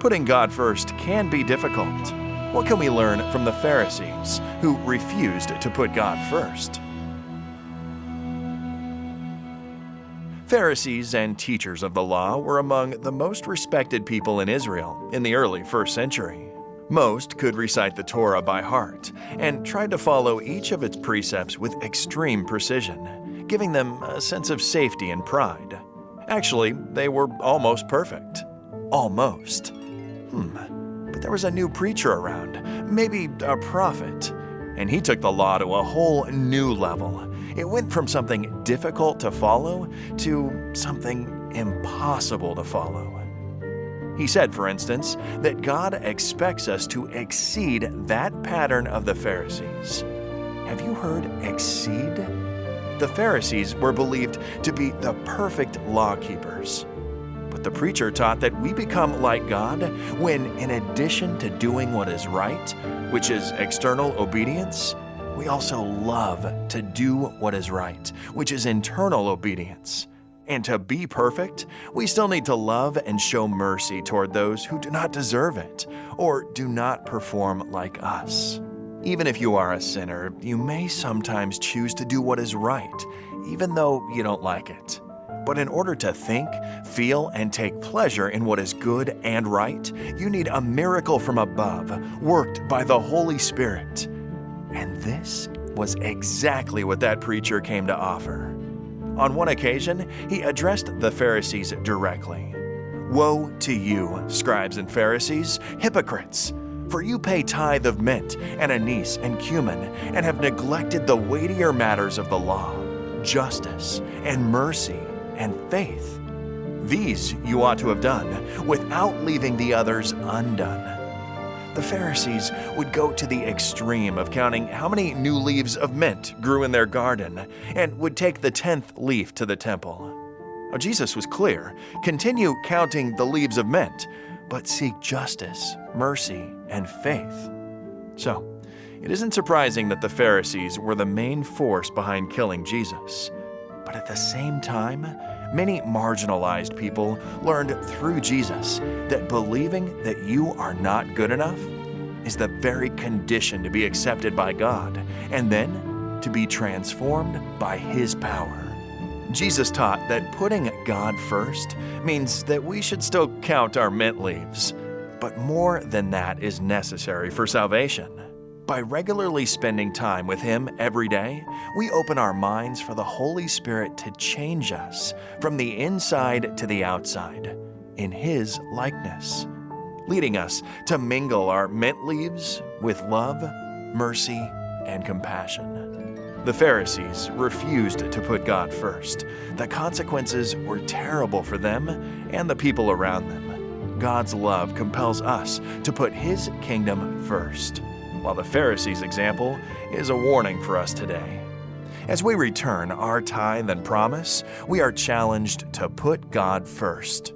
Putting God first can be difficult. What can we learn from the Pharisees, who refused to put God first? Pharisees and teachers of the law were among the most respected people in Israel in the early 1st century. Most could recite the Torah by heart and tried to follow each of its precepts with extreme precision, giving them a sense of safety and pride. Actually, they were almost perfect. Almost. But there was a new preacher around, maybe a prophet, and he took the law to a whole new level. It went from something difficult to follow to something impossible to follow. He said, for instance, that God expects us to exceed that pattern of the Pharisees. Have you heard exceed? The Pharisees were believed to be the perfect law keepers. But the preacher taught that we become like God when, in addition to doing what is right, which is external obedience, we also love to do what is right, which is internal obedience. And to be perfect, we still need to love and show mercy toward those who do not deserve it or do not perform like us. Even if you are a sinner, you may sometimes choose to do what is right, even though you don't like it. But in order to think, feel, and take pleasure in what is good and right, you need a miracle from above, worked by the Holy Spirit. And this was exactly what that preacher came to offer. On one occasion, he addressed the Pharisees directly. "Woe to you, scribes and Pharisees, hypocrites! For you pay tithe of mint and anise and cumin, and have neglected the weightier matters of the law, justice and mercy and faith. These you ought to have done, without leaving the others undone." The Pharisees would go to the extreme of counting how many new leaves of mint grew in their garden, and would take the 10th leaf to the temple. Now, Jesus was clear: continue counting the leaves of mint, but seek justice, mercy, and faith. So, it isn't surprising that the Pharisees were the main force behind killing Jesus. But at the same time, many marginalized people learned through Jesus that believing that you are not good enough is the very condition to be accepted by God, and then to be transformed by His power. Jesus taught that putting God first means that we should still count our mint leaves. But more than that is necessary for salvation. By regularly spending time with Him every day, we open our minds for the Holy Spirit to change us from the inside to the outside in His likeness, leading us to mingle our mint leaves with love, mercy, and compassion. The Pharisees refused to put God first. The consequences were terrible for them and the people around them. God's love compels us to put His kingdom first, while the Pharisees' example is a warning for us today. As we return our tithe and promise, we are challenged to put God first.